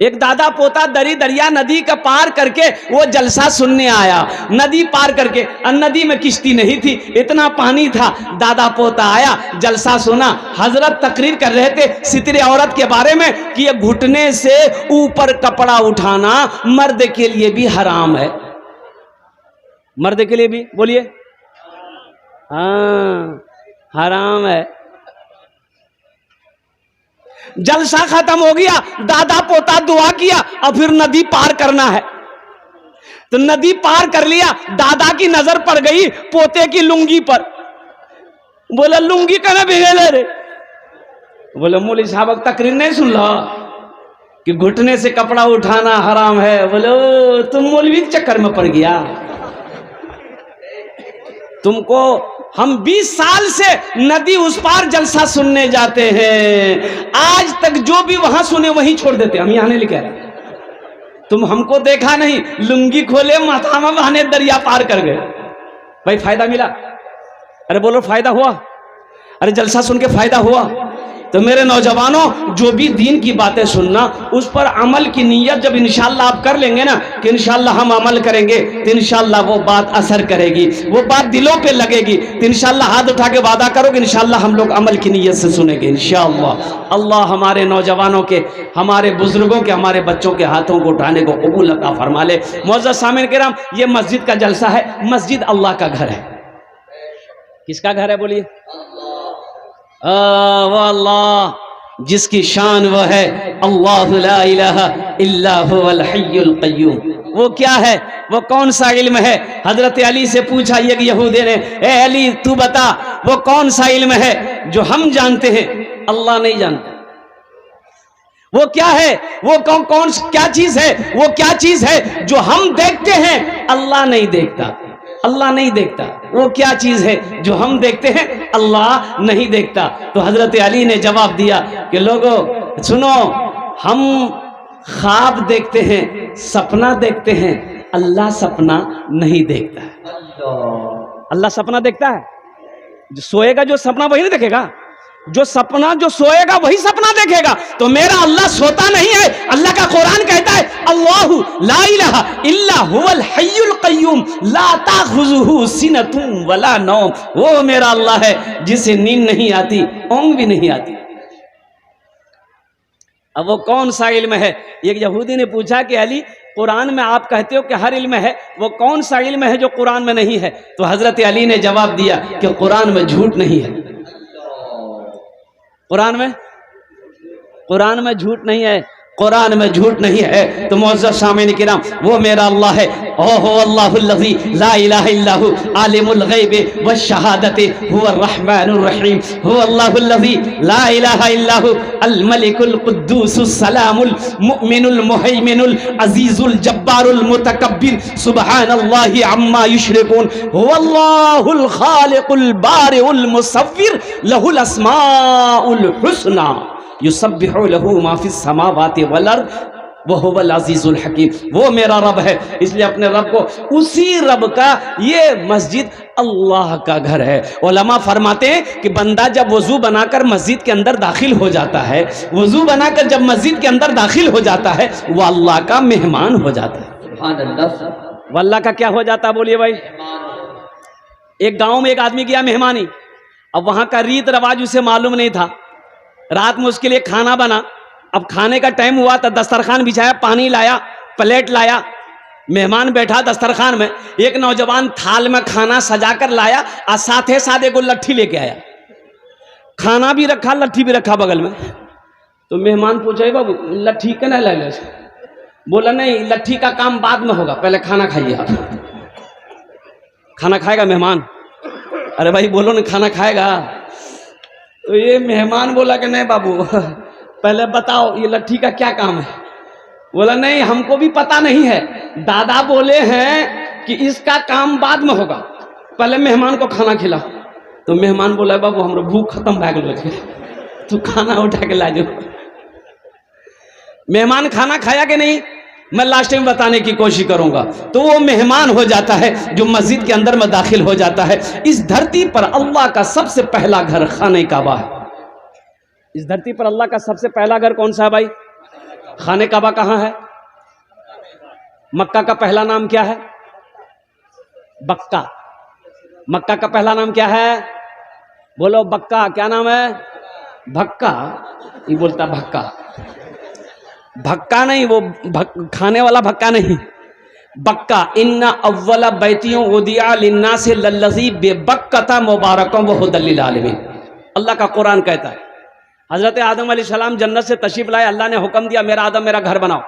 एक दादा पोता दरी दरिया नदी का पार करके वो जलसा सुनने आया। नदी पार करके, नदी में किश्ती नहीं थी, इतना पानी था। दादा पोता आया, जलसा सुना। हजरत तकरीर कर रहे थे सितरे औरत के बारे में कि ये घुटने से ऊपर कपड़ा उठाना मर्द के लिए भी हराम है। मर्द के लिए भी, बोलिए, हाँ हराम है। जलसा खत्म हो गया, दादा पोता दुआ किया और फिर नदी पार करना है। तो नदी पार कर लिया, दादा की नजर पड़ गई पोते की लुंगी पर। बोला लुंगी कहना भिगे रे। बोले मौलवी साहब तकरीर नहीं सुन लो कि घुटने से कपड़ा उठाना हराम है। बोले तुम मौलवी के चक्कर में पड़ गया। तुमको हम 20 साल से नदी उस पार जलसा सुनने जाते हैं, आज तक जो भी वहां सुने वहीं छोड़ देते, हम यहां नहीं लेके आए। तुम हमको देखा नहीं, लुंगी खोले माथा में बहाने दरिया पार कर गए। भाई फायदा मिला? अरे बोलो फायदा हुआ? अरे जलसा सुन के फायदा हुआ? तो मेरे नौजवानों, जो भी दीन की बातें सुनना, उस पर अमल की नीयत जब इंशाअल्लाह आप कर लेंगे ना कि इंशाअल्लाह हम अमल करेंगे, तो इंशाअल्लाह वो बात असर करेगी, वो बात दिलों पे लगेगी। तो इंशाअल्लाह हाथ उठा के वादा करो कि इंशाअल्लाह हम लोग अमल की नीयत से सुनेंगे इंशाअल्लाह। अल्लाह हमारे नौजवानों के, हमारे बुजुर्गों के, हमारे बच्चों के हाथों को उठाने को कबूल अता फरमा ले। मुअज़्ज़ज़ सामिन किराम, ये मस्जिद का जलसा है। मस्जिद अल्लाह का घर है। किसका घर है बोलिए? वो अल्लाह जिसकी शान वो है अल्लाहु ला इलाहा इल्ला हुवल हय्युल क़य्यूम। वो क्या है? वो कौन सा इल्म है? हजरत अली से पूछा एक यहूदी ने, ए अली तू बता वो कौन सा इल्म है जो हम जानते हैं अल्लाह नहीं जानता? वो क्या है? वो कौन क्या चीज है? वो क्या चीज है जो हम देखते हैं अल्लाह नहीं देखता? अल्लाह नहीं देखता। वो क्या चीज है जो हम देखते हैं अल्लाह नहीं देखता? तो हजरत अली ने जवाब दिया कि लोगों सुनो, हम ख्वाब देखते हैं, सपना देखते हैं, अल्लाह सपना नहीं देखता है। अल्लाह सपना देखता है? जो सोएगा जो सपना वही नहीं देखेगा? जो सपना जो सोएगा वही सपना देखेगा। तो मेरा अल्लाह सोता नहीं है। अल्लाह का कुरान कहता है अल्लाहु ला इलाहा इल्ला हुवल हय्युल क़य्यूम ला ताखुज़ुहु सिनतुन वला नौम। वो मेरा अल्लाह है जिसे नींद नहीं आती, ऊँघ भी नहीं आती। अब वो कौन सा इल्म है? एक यहूदी ने पूछा कि अली कुरान में आप कहते हो कि हर इल्म है, वो कौन सा इल्म है जो कुरान में नहीं है? तो हजरत अली ने जवाब दिया कि कुरान में झूठ नहीं है। कुरान में झूठ नहीं है, कुरान में झूठ नहीं है। तो मुअज़्ज़ज़ सामिन किराम, वो मेरा अल्लाह है। ओहो अल्लाहुल्लज़ी ला इलाहा इल्ला हु आलिमुल ग़ैबि वश्शहादति हुवर रहमानुर रहीम। हु अल्लाहुल्लज़ी ला इलाहा इल्ला हु अल मलिकुल कुद्दूसुस सलामुल मुमिनुल मुहैमिनुल अज़ीज़ुल जब्बारुल मुतकब्बिर सुब्हानल्लाहि अम्मा युश्रिकून। हुवल्लाहुल खालिकुल बारिउल मुसव्विर लहुल अस्माउल हुस्ना युसब्बिहु लहू मा फिस समावाति वल अर्द व हुवल अज़ीज़ुल हकीम। वो मेरा रब है। इसलिए अपने रब को, उसी रब का ये मस्जिद अल्लाह का घर है। उलमा फरमाते हैं कि बंदा जब वजू बनाकर मस्जिद के अंदर दाखिल हो जाता है, वजू बनाकर जब मस्जिद के अंदर दाखिल हो जाता है, वो अल्लाह का मेहमान हो जाता है। वो अल्लाह का क्या हो जाता है बोलिए भाई? एक गाँव में एक आदमी गया मेहमानी। अब वहाँ का रीत रवाज उसे मालूम नहीं था। रात में उसके लिए खाना बना। अब खाने का टाइम हुआ तो दस्तरखान बिछाया, पानी लाया, प्लेट लाया, मेहमान बैठा दस्तरखान में। एक नौजवान थाल में खाना सजा कर लाया और साथ साथ एक लट्ठी लेके आया। खाना भी रखा, लट्ठी भी रखा बगल में। तो मेहमान पूछे बाबू लट्ठी के नहीं लगे? बोला नहीं, लट्ठी का काम बाद में होगा, पहले खाना खाइए आप। खाना खाएगा मेहमान? अरे भाई बोलो ना, खाना खाएगा? तो ये मेहमान बोला कि नहीं बाबू, पहले बताओ ये लट्ठी का क्या काम है? बोला नहीं, हमको भी पता नहीं है, दादा बोले हैं कि इसका काम बाद में होगा, पहले मेहमान को खाना खिला। तो मेहमान बोला बाबू हमरो भूख खत्म भा गया, तू खाना उठा के ला जो। मेहमान खाना खाया कि नहीं, मैं लास्ट टाइम बताने की कोशिश करूंगा। तो वो मेहमान हो जाता है जो मस्जिद के अंदर में दाखिल हो जाता है। इस धरती पर अल्लाह का सबसे पहला घर खाने काबा है। इस धरती पर अल्लाह का सबसे पहला घर कौन सा है भाई? खाने काबा कहाँ है? मक्का का पहला नाम क्या है? बक्का। मक्का का पहला नाम क्या है? बोलो बक्का। क्या नाम है? भक्का। ये बोलता भक्का, भक्का नहीं, वो खाने वाला भक्का नहीं, बक्का। इन्ना अव्वला बैतियों उदिया लिन्ना से लल्लज़ी बेबक्कता मुबारकों व हुदल लिल आलमीन। अल्लाह का कुरान कहता है हजरत आदम अलैहिस्सलाम जन्नत से तशरीफ लाए, अल्लाह ने हुक्म दिया मेरा आदम मेरा घर बनाओ।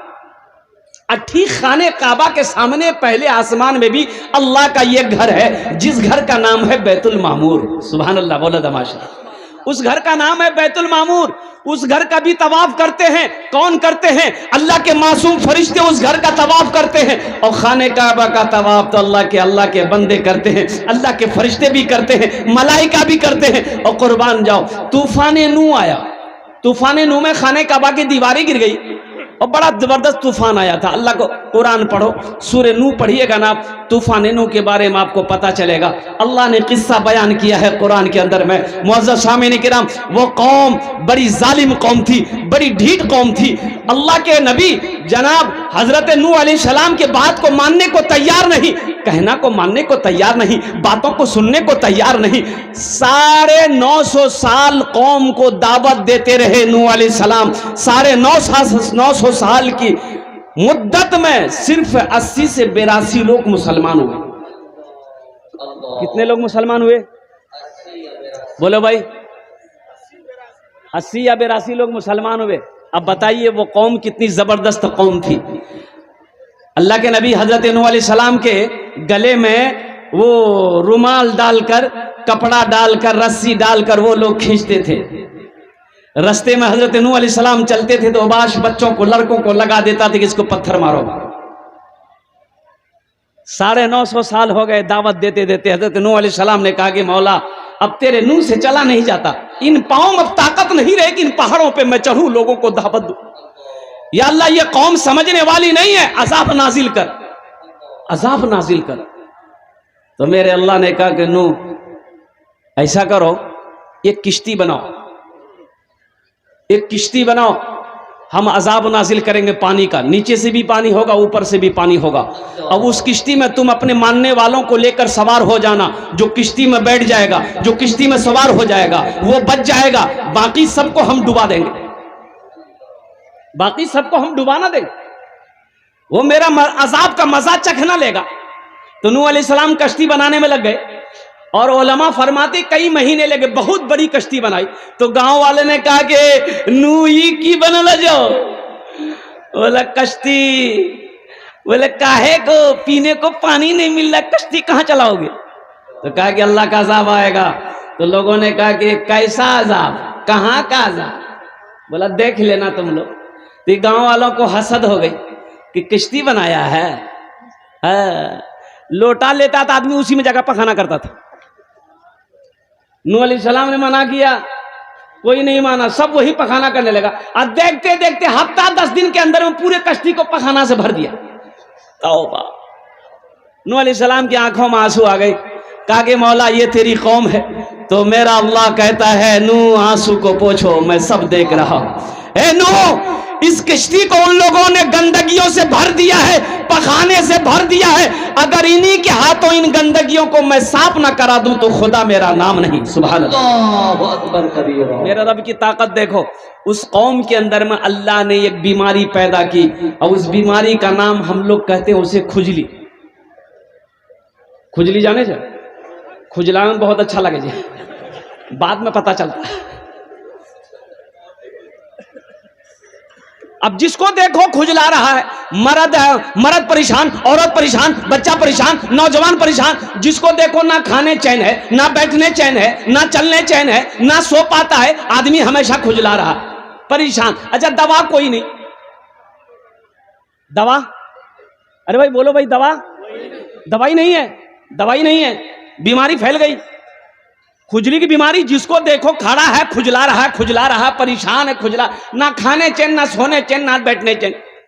ठीक खाने काबा के सामने पहले आसमान में भी अल्लाह का ये घर है जिस घर का नाम है बैतुल मामूर। सुभान अल्लाह, बोला दमाशा। उस घर का नाम है बैतुल मामूर। उस घर का भी तवाफ करते हैं। कौन करते हैं? अल्लाह के मासूम फरिश्ते उस घर का तवाफ करते हैं। और खाने काबा का तवाफ तो अल्लाह के बंदे करते हैं, अल्लाह के फरिश्ते भी करते हैं, मलाइका भी करते हैं। और कुर्बान जाओ, तूफान नूह आया, तूफान नूह में खाने काबा की दीवारें गिर गई और बड़ा जबरदस्त तूफान आया था। अल्लाह को कुरान पढ़ो, सूरह नूह पढ़िएगा ना, तूफान नूह के बारे में आपको पता चलेगा। अल्लाह ने किस्सा बयान किया है कुरान के अंदर में। मुअज़्ज़ज़ सामीन किराम, वो कौम बड़ी जालिम कौम थी, बड़ी ढीठ कौम थी। अल्लाह के नबी जनाब हजरत नूह अलैहिस्सलाम के बात को मानने को तैयार नहीं, कहना को मानने को तैयार नहीं, बातों को सुनने को तैयार नहीं। 950 साल कौम को दावत देते रहे नूह अलैहिस्सलाम। 950 साल की मुद्दत में सिर्फ 80 से 82 लोग मुसलमान हुए। कितने लोग मुसलमान हुए? बोलो भाई, 80 या 82 लोग मुसलमान हुए। अब बताइए वो कौम कितनी जबरदस्त कौम थी। अल्लाह के नबी हजरत नूह अलैहिस्सलाम के गले में वो रुमाल डालकर, कपड़ा डालकर, रस्सी डालकर वो लोग खींचते थे। रास्ते में हजरत नूह अलैहिस्सलाम चलते थे तो उबाश बच्चों को, लड़कों को लगा देता था कि इसको पत्थर मारो। 950 साल हो गए दावत देते देते। हजरत नूह अलैहिस्सलाम ने कहा कि मौला अब तेरे नूह से चला नहीं जाता, इन पाँव में अब ताकत नहीं रहे कि इन पहाड़ों पे मैं चढ़ूं, लोगों को दावत दूं। या अल्लाह ये कौम समझने वाली नहीं है, अजाब नाजिल कर, अजाब नाजिल कर। तो मेरे अल्लाह ने कहा कि नूह ऐसा करो, एक किश्ती बनाओ, एक किश्ती बनाओ, हम अजाब नाजिल करेंगे पानी का। नीचे से भी पानी होगा, ऊपर से भी पानी होगा। अब उस किश्ती में तुम अपने मानने वालों को लेकर सवार हो जाना। जो किश्ती में बैठ जाएगा, जो किश्ती में सवार हो जाएगा वो बच जाएगा, बाकी सबको हम डुबा देंगे, बाकी सबको हम डुबा ना देंगे, वो मेरा अजाब का मजा चखना लेगा। तो नूह अलैहिस्सलाम कश्ती बनाने में लग गए और उलमा फरमाते कई महीने लगे, बहुत बड़ी कश्ती बनाई। तो गांव वाले ने कहा कि नूह ही की बनल जाओ। बोला कश्ती, बोले काहे को, पीने को पानी नहीं मिल रहा, कश्ती कहां चलाओगे? तो कहा कि अल्लाह का अजाब आएगा। तो लोगों ने कहा कि कैसा अजाब, कहां का अजाब? बोला देख लेना तुम लोग। तो गांव वालों को हसद हो गई कि किश्ती बनाया है। लोटा लेता था आदमी, उसी में जगह पखाना करता था। नूह अलैहिस्सलाम ने मना किया, कोई नहीं माना, सब वही पखाना करने लगा। और देखते देखते हफ्ता 10 दिन के अंदर में पूरे कश्ती को पखाना से भर दिया। तौबा। नूह अलैहिस्सलाम की आंखों में आंसू आ गए। कहा कि मौला ये तेरी कौम है। तो मेरा अल्लाह कहता है नूह आंसू को पोंछो, मैं सब देख रहा हूं। ए नूह, इस किश्ती को उन लोगों ने गंदगियों से भर दिया है, पखाने से भर दिया है। अगर इन्हीं के हाथों इन गंदगियों को मैं साफ ना करा दूं तो खुदा मेरा नाम नहीं। सुभान अल्लाह। मेरा रब की ताकत देखो। उस कौम के अंदर में अल्लाह ने एक बीमारी पैदा की और उस बीमारी का नाम हम लोग कहते हैं उसे खुजली। खुजली जाने जा, खुजला में बहुत अच्छा लगे जी, बाद में पता चलता है। अब जिसको देखो खुजला रहा है, मर्द परेशान, औरत परेशान, बच्चा परेशान, नौजवान परेशान। जिसको देखो ना खाने चैन है, ना बैठने चैन है, ना चलने चैन है, ना सो पाता है, आदमी हमेशा खुजला रहा, परेशान। अच्छा दवा कोई नहीं, दवा, अरे भाई बोलो भाई, दवा, दवाई नहीं है, दवाई नहीं है, बीमारी फैल गई। खुजली की बीमारी, जिसको देखो खड़ा है खुजला रहा है, खुजला रहा, परेशान है, खुजला, ना खाने चैन, ना सोने चैन, ना बैठने चैन।